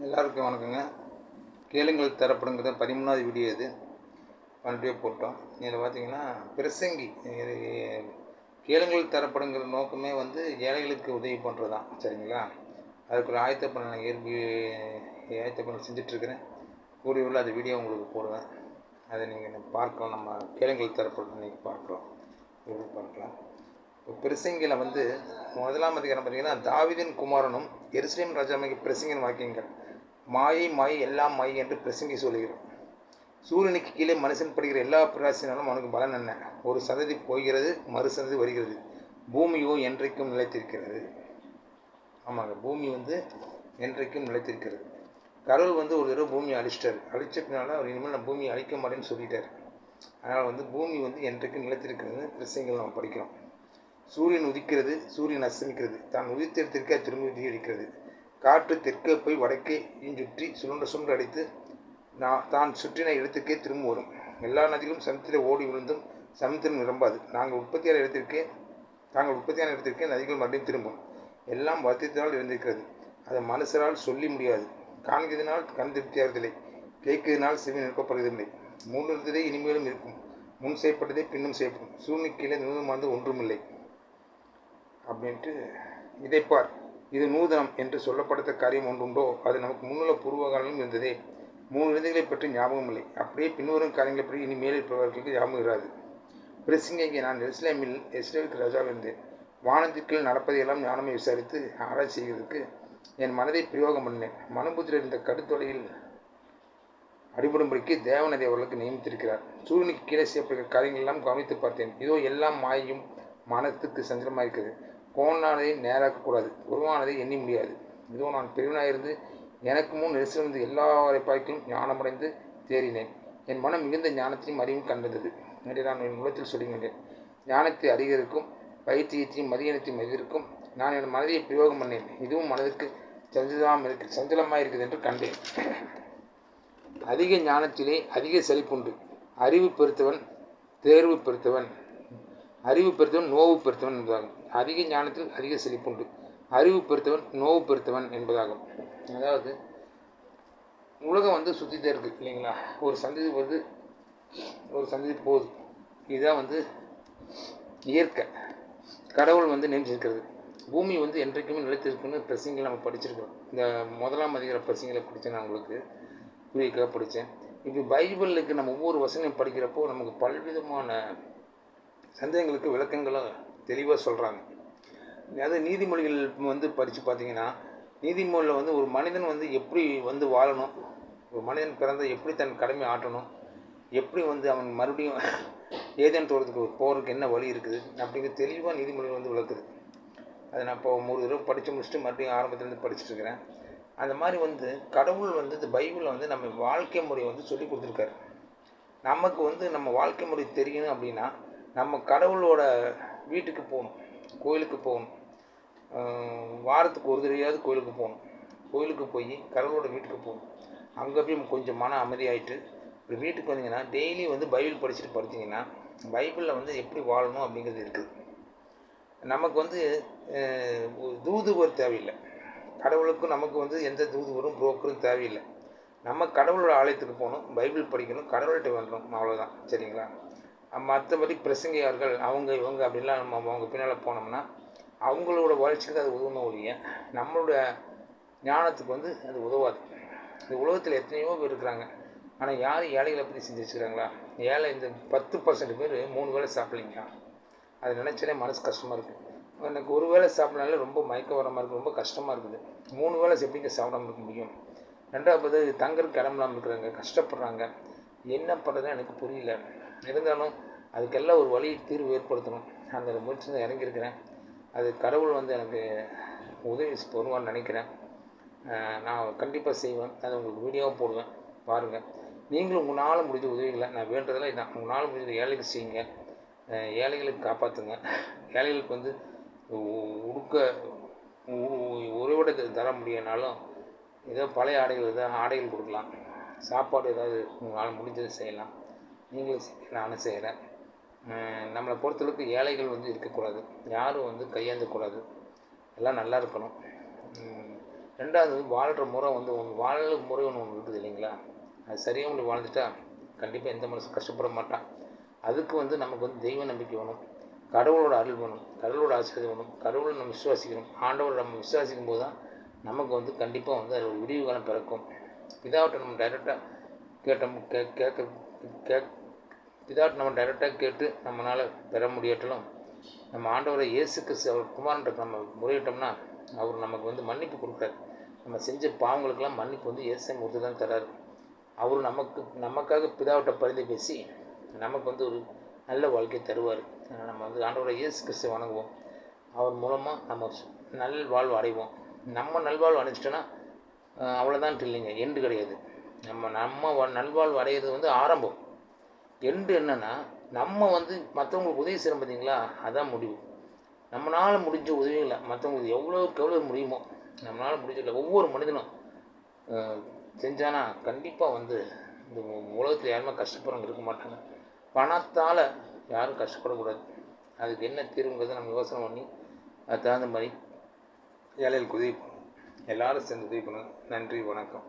எல்லாருக்கும் வணக்கங்க. கேளுங்கள் தரப்படுங்கிறது 13வது வீடியோ. இது வீடியோ போட்டோம். இதில் பார்த்தீங்கன்னா பிரசங்கி இது கேளுங்கள் தரப்படுங்கிற நோக்கமே வந்து ஏழைகளுக்கு உதவி பண்ணுறது தான். சரிங்களா? அதுக்கு ஒரு ஆயத்தப்பணம் ஆயத்தப்பணம் செஞ்சிட்ருக்கிறேன். கூடிய உள்ள அந்த வீடியோ உங்களுக்கு போடுவேன். அதை நீங்கள் பார்க்கலாம். நம்ம கேளுங்கள் தரப்படும் இன்றைக்கி பார்க்கலாம். பார்க்கலாம். இப்போ பிரசங்கியில் வந்து 1ஆம் அதிகாரம் பார்த்தீங்கன்னா, தாவீதின் குமாரனும் எருசலேம் ராஜாவுக்கு பிரசங்கின் வாக்கியங்கள். மாயை மாயை எல்லாம் மாயை என்று பிரசங்கி சொல்லுகிறோம். சூரியனுக்கு கீழே மனுஷன் படுகிற எல்லா பிரயாசினாலும் அவனுக்கு பலன் என்ன? ஒரு சந்ததி போகிறது, மறு சந்ததி வருகிறது. பூமியோ என்றைக்கும் நிலைத்திருக்கிறது. ஆமாங்க, பூமி வந்து என்றைக்கும் நிலைத்திருக்கிறது. கடவுள் வந்து ஒரு தடவை பூமியை அழிச்சிட்டார். அழிச்சதுனால அவர் இனிமேல் நான் பூமியை அழிக்க மாட்டேன்னு சொல்லிட்டார். அதனால் வந்து பூமி வந்து என்றைக்கும் நிலைத்திருக்கிறது பிரசங்கிகள் நம்ம படிக்கிறோம். சூரியன் உதிக்கிறது, சூரியன் அஸ்தமிக்கிறது. தான் உதித்தெடுத்திருக்க திரும்பி அடிக்கிறது. காற்று தெற்கே போய் வடக்கே சுற்றி சுருண்டு அடித்து தான் சுற்றின இடத்துக்கே திரும்ப வரும். எல்லா நதிகளும் சமுத்திர ஓடி விழுந்தும் சமுத்திரம் நிரம்பாது. தாங்கள் உற்பத்தியான இடத்திற்கே நதிகள் மறுபடியும் திரும்பும். எல்லாம் வருத்தத்தினால் இருந்திருக்கிறது. அதை மனுஷரால் சொல்லி முடியாது. காண்கிறதுனால் கண் திருப்தியாகிறதில்லை, கேட்கிறதுனால் செவி நிற்கப்படுவதில்லை. முன் இருந்ததே இனிமேலும் இருக்கும், முன் செய்யப்பட்டதே பின்னும் செய்யப்படும். சூழ்நிலை கீழே நிறுவனமானது ஒன்றுமில்லை அப்படின்ட்டு இதைப்பார், இது நூதனம் என்று சொல்லப்பட்ட காரியம் ஒன்றுண்டோ? அது நமக்கு முன்னுள்ள பூர்வகாலம் இருந்ததே. 3 விருதுகளை பற்றி ஞாபகம் இல்லை. அப்படியே பின்வரும் காரியங்களை பற்றி இனிமேல் இருப்பவர்களுக்கு ஞாபகம் இராது. பிரசங்க இங்கே நான் இஸ்ரேலுக்கு ராஜாவாக இருந்தேன். வானத்திற்குள் நடப்பதையெல்லாம் ஞானமை விசாரித்து ஆராய்ச்சி செய்வதற்கு என் மனதை பிரயோகம் பண்ணினேன். மனுபுத்திரர் இந்த கடுத்தொலையில் அடிபடும்படிக்கு தேவனதை அவர்களுக்கு நியமித்திருக்கிறார். சூரியனுக்கு கீழே செய்யப்படுகிற காரியங்கள் எல்லாம் கவனித்து பார்த்தேன். இதோ எல்லாம் மாயையும் மனத்துக்கு சஞ்சலமாக இருக்கிறது. கோணானதை நேராக்கக்கூடாது, உருவானதை எண்ணி முடியாது. இதோ நான் பெரியவனாயிருந்து எனக்கு முன் நெரிசிலிருந்து எல்லாரை பார்க்கிலும் ஞானமடைந்து தேறினேன். என் மனம் மிகுந்த ஞானத்தையும் அறிவும் கண்டது என்று நான் என் உள்ளத்தில் சொல்லுகின்றேன். ஞானத்தை அறிகிறதுக்கும் பயிற்சியத்தையும் மதியனத்தையும் எதிர்க்கும் நான் என் மனதை பிரயோகம் பண்ணேன். இதுவும் மனதிற்கு சஞ்சலமாக இருக்குது என்று கண்டேன். அதிக ஞானத்திலே அதிக செழிப்புண்டு. அறிவு பெருத்தவன் தேர்வு பெருத்தவன், அறிவு பெருத்தவன் நோவு பெருத்தவன் என்பதாகும். அதிக ஞானத்தில் அதிக செழிப்புண்டு. அறிவு பெருத்தவன் நோவு பெருத்தவன் என்பதாகும். அதாவது உலகம் வந்து சுற்றிட்டே இருக்குது இல்லைங்களா? ஒரு சந்ததி வருது, ஒரு சந்ததி போகுது. இதுதான் வந்து இயற்கை. கடவுள் வந்து நினைச்சிருக்கிறது. பூமி வந்து என்றைக்குமே நிலைத்திருக்குன்னு பிரசங்களை நம்ம படிச்சிருக்கிறோம். இந்த 1ஆம் அதிகார பிரசங்களை படித்தேன், நான் உங்களுக்கு புரியக்காக படித்தேன். இப்போ பைபிளுக்கு நம்ம ஒவ்வொரு வசனையும் படிக்கிறப்போ நமக்கு பல்விதமான சந்தேகங்களுக்கு விளக்கங்களை தெளிவாக சொல்கிறாங்க. அது நீதிமொழிகள் வந்து படித்து பார்த்தீங்கன்னா, நீதிமொழியில் வந்து ஒரு மனிதன் வந்து எப்படி வந்து வாழணும், ஒரு மனிதன் பிறந்த எப்படி தன் கடமை ஆட்டணும், எப்படி வந்து அவன் மறுபடியும் ஏதேன் போகிறதுக்கு என்ன வழி இருக்குது அப்படிங்கிறது தெளிவாக நீதிமொழிகள் வந்து விளக்குது. அதை நான் இப்போ 3 தடவை படித்து முடிச்சுட்டு மறுபடியும் ஆரம்பத்துலேருந்து படிச்சுட்ருக்கிறேன். அந்த மாதிரி வந்து கடவுள் வந்து இந்த பைபிளில் வந்து நம்ம வாழ்க்கை முறையை வந்து சொல்லி கொடுத்துருக்காரு. நமக்கு வந்து நம்ம வாழ்க்கை முறை தெரியணும் அப்படின்னா நம்ம கடவுளோட வீட்டுக்கு போகணும், கோயிலுக்கு போகணும். வாரத்துக்கு ஒரு தடவையாவது கோயிலுக்கு போகணும். கோயிலுக்கு போய் கடவுளோட வீட்டுக்கு போகணும். அங்கே போய் கொஞ்சம் மன அமைதியாகிட்டு ஒரு வீட்டுக்கு வந்தீங்கன்னா டெய்லி வந்து பைபிள் படிச்சுட்டு படித்தீங்கன்னா பைபிளில் வந்து எப்படி வாழணும் அப்படிங்கிறது இருக்குது. நமக்கு வந்து தூதுவர் தேவையில்லை. கடவுளுக்கும் நமக்கு வந்து எந்த தூதுவரும் புரோக்கரும் தேவையில்லை. நம்ம கடவுளோட ஆலயத்துக்கு போகணும், பைபிள் படிக்கணும், கடவுள்கிட்ட வரணும், அவ்வளோதான். சரிங்களா? மற்றபடி பிரசங்கியார்கள் அவங்க இவங்க அப்படின்லாம் நம்ம அவங்க பின்னால் போனோம்னா அவங்களோட வளர்ச்சிக்கு அது உதவணும் ஒழிய நம்மளோட ஞானத்துக்கு வந்து அது உதவாது. இந்த உலகத்தில் எத்தனையோ பேர் இருக்கிறாங்க, ஆனால் யாரும் ஏழைகளை பற்றி செஞ்சு வச்சுக்கிறாங்களா? ஏழை இந்த 10% பேர் 3 வேளை சாப்பிட்லிங்க. அதை நினச்சாலே மனசு கஷ்டமாக இருக்குது. எனக்கு ஒரு வேளை சாப்பிட்னாலே ரொம்ப மயக்க வர மாதிரி இருக்குது, ரொம்ப கஷ்டமாக இருக்குது. 3 வேளை எப்படிங்க சாப்பிடாமல் இருக்க முடியும்? 2வது தங்கறதுக்கு இடம்லாம் இருக்கிறாங்க, கஷ்டப்படுறாங்க. என்ன பண்ணுறதுன்னு எனக்கு புரியல. இருந்தாலும் அதுக்கெல்லாம் ஒரு வழி தீர்வு ஏற்படுத்தணும். அந்த முயற்சி தான் இறங்கியிருக்கிறேன். அது கடவுள் வந்து எனக்கு உதவி வருவான்னு நினைக்கிறேன். நான் கண்டிப்பாக செய்வேன். அதை உங்களுக்கு வீடியோவாக போடுவேன், பாருங்கள். நீங்களும் உங்களால் முடிஞ்ச உதவிகளை நான் வேண்டதெல்லாம் இதான். உங்களால் முடிஞ்ச ஏழைகள் செய்யுங்க, ஏழைகளுக்கு காப்பாற்றுங்க. ஏழைகளுக்கு வந்து உடுக்க உறவிட தர முடியனாலும் ஏதோ பழைய ஆடைகள் ஏதாவது ஆடைகள் கொடுக்கலாம், சாப்பாடு ஏதாவது உங்களால் முடிஞ்சதை செய்யலாம். நீங்களும் நானும் செய்கிறேன். நம்மளை பொறுத்தளவுக்கு ஏழைகள் வந்து இருக்கக்கூடாது, யாரும் வந்து கையேந்தக்கூடாது, எல்லாம் நல்லா இருக்கணும். ரெண்டாவது வாழ்கிற முறை வந்து வாழும் முறை ஒன்று இருக்குது இல்லைங்களா, அது சரியாக ஒன்று வாழ்ந்துட்டா கண்டிப்பாக எந்த மனுஷன் கஷ்டப்பட மாட்டான். அதுக்கு வந்து நமக்கு வந்து தெய்வ நம்பிக்கை வேணும், கடவுளோட அருள் வேணும், கடவுளோட ஆசீர்வாதம் வேணும், கடவுளை நம்ம விசுவாசிக்கணும். ஆண்டவரை நம்ம விசுவாசிக்கும் போது தான் நமக்கு வந்து கண்டிப்பாக வந்து அது ஒரு விடிவு காலம் பிறக்கும். பிதாவிட்ட நம்ம டைரெக்டாக கேட்டோம் பிதாவிட்ட நம்ம டைரெக்டாக கேட்டு நம்மளால் பெற முடியாட்டாலும் நம்ம ஆண்டவரை இயேசு கிறிஸ்து அவர் குமாரன்ட்ட நம்ம முறையிட்டோம்னா அவர் நமக்கு வந்து மன்னிப்பு கொடுக்குறாரு. நம்ம செஞ்ச பாவங்களுக்கெல்லாம் மன்னிப்பு வந்து இயேசு மூர்த்தி தான் தராரு. அவர் நமக்காக பிதாவிட்ட பரிந்து பேசி நமக்கு வந்து ஒரு நல்ல வாழ்க்கையை தருவார். நம்ம வந்து ஆண்டவரை இயேசு கிறிஸ்து வணங்குவோம். அவர் மூலமாக நம்ம நல்வாழ்வு அடைவோம். நம்ம நல்வாழ்வு அடைச்சிட்டோன்னா அவ்வளோதான் இல்லைங்க, எண்டு கிடையாது. நம்ம நல்வாழ்வு அடையிறது வந்து ஆரம்பம். எண்டு என்னென்னா நம்ம வந்து மற்றவங்களுக்கு உதவி செய்கிறோம் பார்த்தீங்களா, அதுதான் முடிவு. நம்மளால் முடிஞ்ச உதவிகளை மற்றவங்களுக்கு எவ்வளோக்கு எவ்வளோ முடியுமோ நம்மளால் முடிஞ்சதில்லை ஒவ்வொரு மனிதனும் செஞ்சானா கண்டிப்பாக வந்து இந்த உலகத்தில் யாருமே கஷ்டப்படுறவங்க இருக்க மாட்டாங்க. பணத்தால் யாரும் கஷ்டப்படக்கூடாது. அதுக்கு என்ன தீர்வுங்கிறத நம்ம யோசனை பண்ணி அது தகுந்த மாதிரி ஏழைகளுக்கு உதவி பண்ணணும். எல்லோரும் சேர்ந்து உதவி பண்ணுங்கள். நன்றி, வணக்கம்.